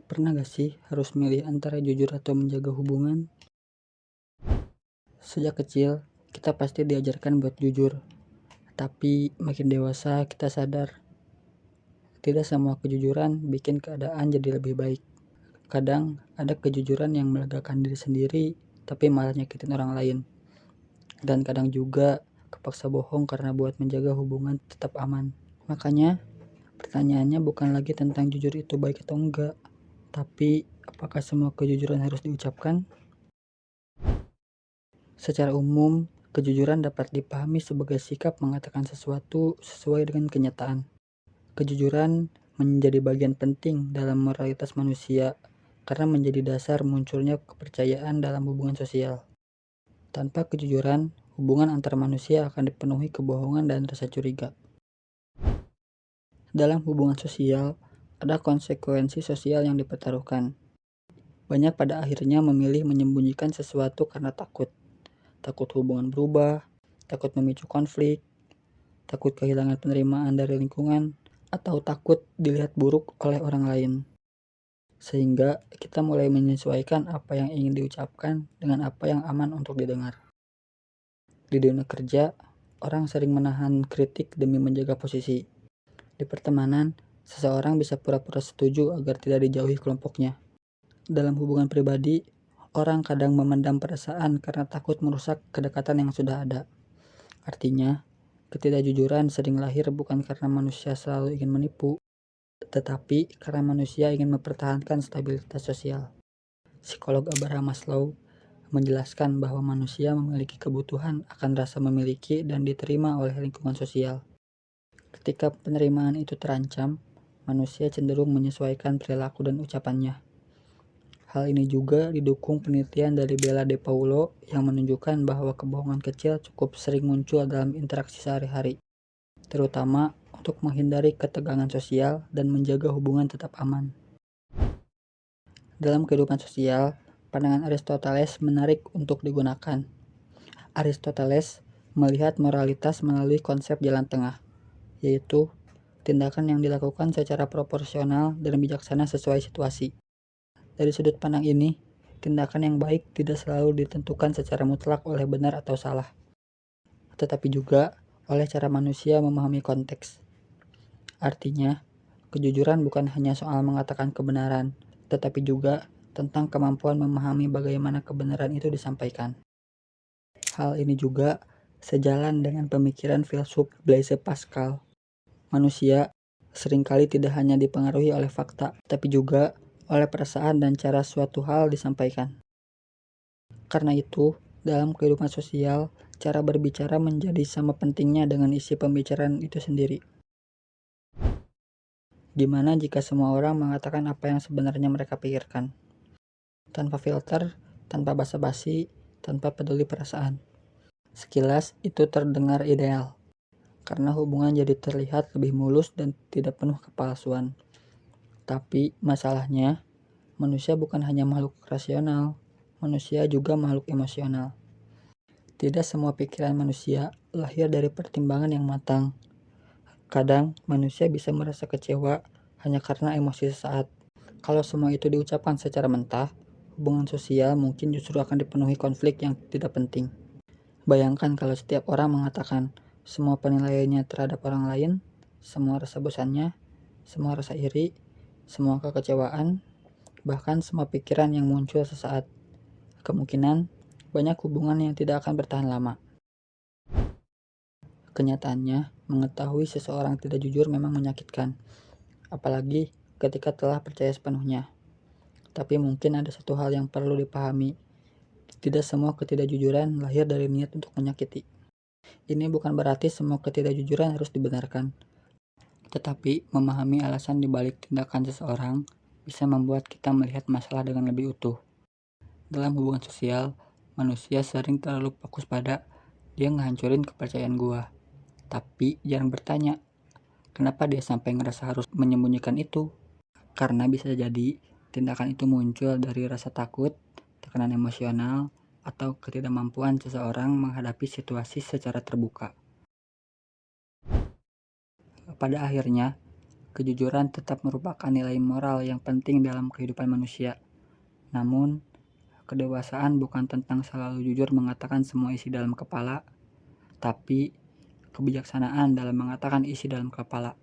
Pernah gak sih harus milih antara jujur atau menjaga hubungan? Sejak kecil, kita pasti diajarkan buat jujur. Tapi makin dewasa, kita sadar tidak semua kejujuran bikin keadaan jadi lebih baik. Kadang ada kejujuran yang melegakan diri sendiri, tapi malah nyakitin orang lain. Dan kadang juga kepaksa bohong karena buat menjaga hubungan tetap aman. Makanya, pertanyaannya bukan lagi tentang jujur itu baik atau enggak, tapi apakah semua kejujuran harus diucapkan? Secara umum, kejujuran dapat dipahami sebagai sikap mengatakan sesuatu sesuai dengan kenyataan. Kejujuran menjadi bagian penting dalam moralitas manusia karena menjadi dasar munculnya kepercayaan dalam hubungan sosial. Tanpa kejujuran, hubungan antar manusia akan dipenuhi kebohongan dan rasa curiga. Dalam hubungan sosial, ada konsekuensi sosial yang dipertaruhkan. Banyak pada akhirnya memilih menyembunyikan sesuatu karena takut. Takut hubungan berubah, takut memicu konflik, takut kehilangan penerimaan dari lingkungan, atau takut dilihat buruk oleh orang lain. Sehingga kita mulai menyesuaikan apa yang ingin diucapkan dengan apa yang aman untuk didengar. Di dunia kerja, orang sering menahan kritik demi menjaga posisi. Di pertemanan, seseorang bisa pura-pura setuju agar tidak dijauhi kelompoknya. Dalam hubungan pribadi, orang kadang memendam perasaan karena takut merusak kedekatan yang sudah ada. Artinya, ketidakjujuran sering lahir bukan karena manusia selalu ingin menipu, tetapi karena manusia ingin mempertahankan stabilitas sosial. Psikolog Abraham Maslow menjelaskan bahwa manusia memiliki kebutuhan akan rasa memiliki dan diterima oleh lingkungan sosial. Ketika penerimaan itu terancam, manusia cenderung menyesuaikan perilaku dan ucapannya. Hal ini juga didukung penelitian dari Bella De Paulo yang menunjukkan bahwa kebohongan kecil cukup sering muncul dalam interaksi sehari-hari, terutama untuk menghindari ketegangan sosial dan menjaga hubungan tetap aman. Dalam kehidupan sosial, pandangan Aristoteles menarik untuk digunakan. Aristoteles melihat moralitas melalui konsep jalan tengah, yaitu tindakan yang dilakukan secara proporsional dan bijaksana sesuai situasi. Dari sudut pandang ini, tindakan yang baik tidak selalu ditentukan secara mutlak oleh benar atau salah, tetapi juga oleh cara manusia memahami konteks. Artinya, kejujuran bukan hanya soal mengatakan kebenaran, tetapi juga tentang kemampuan memahami bagaimana kebenaran itu disampaikan. Hal ini juga sejalan dengan pemikiran filsuf Blaise Pascal. Manusia seringkali tidak hanya dipengaruhi oleh fakta, tapi juga oleh perasaan dan cara suatu hal disampaikan. Karena itu, dalam kehidupan sosial, cara berbicara menjadi sama pentingnya dengan isi pembicaraan itu sendiri. Gimana jika semua orang mengatakan apa yang sebenarnya mereka pikirkan? Tanpa filter, tanpa basa-basi, tanpa peduli perasaan. Sekilas itu terdengar ideal, karena hubungan jadi terlihat lebih mulus dan tidak penuh kepalsuan. Tapi masalahnya, manusia bukan hanya makhluk rasional, manusia juga makhluk emosional. Tidak semua pikiran manusia lahir dari pertimbangan yang matang. Kadang manusia bisa merasa kecewa hanya karena emosi sesaat. Kalau semua itu diucapkan secara mentah, hubungan sosial mungkin justru akan dipenuhi konflik yang tidak penting. Bayangkan kalau setiap orang mengatakan semua penilaiannya terhadap orang lain, semua rasa bosannya, semua rasa iri, semua kekecewaan, bahkan semua pikiran yang muncul sesaat. Kemungkinan banyak hubungan yang tidak akan bertahan lama. Kenyataannya, mengetahui seseorang tidak jujur memang menyakitkan, apalagi ketika telah percaya sepenuhnya. Tapi mungkin ada satu hal yang perlu dipahami. Tidak semua ketidakjujuran lahir dari niat untuk menyakiti. Ini bukan berarti semua ketidakjujuran harus dibenarkan. Tetapi memahami alasan dibalik tindakan seseorang bisa membuat kita melihat masalah dengan lebih utuh. Dalam hubungan sosial, manusia sering terlalu fokus pada dia ngehancurin kepercayaan gua. Tapi jarang bertanya, kenapa dia sampai ngerasa harus menyembunyikan itu? Karena bisa jadi tindakan itu muncul dari rasa takut, tekanan emosional, atau ketidakmampuan seseorang menghadapi situasi secara terbuka. Pada akhirnya, Kejujuran tetap merupakan nilai moral yang penting dalam kehidupan manusia. Namun, kedewasaan bukan tentang selalu jujur mengatakan semua isi dalam kepala, tapi kebijaksanaan dalam mengatakan isi dalam kepala.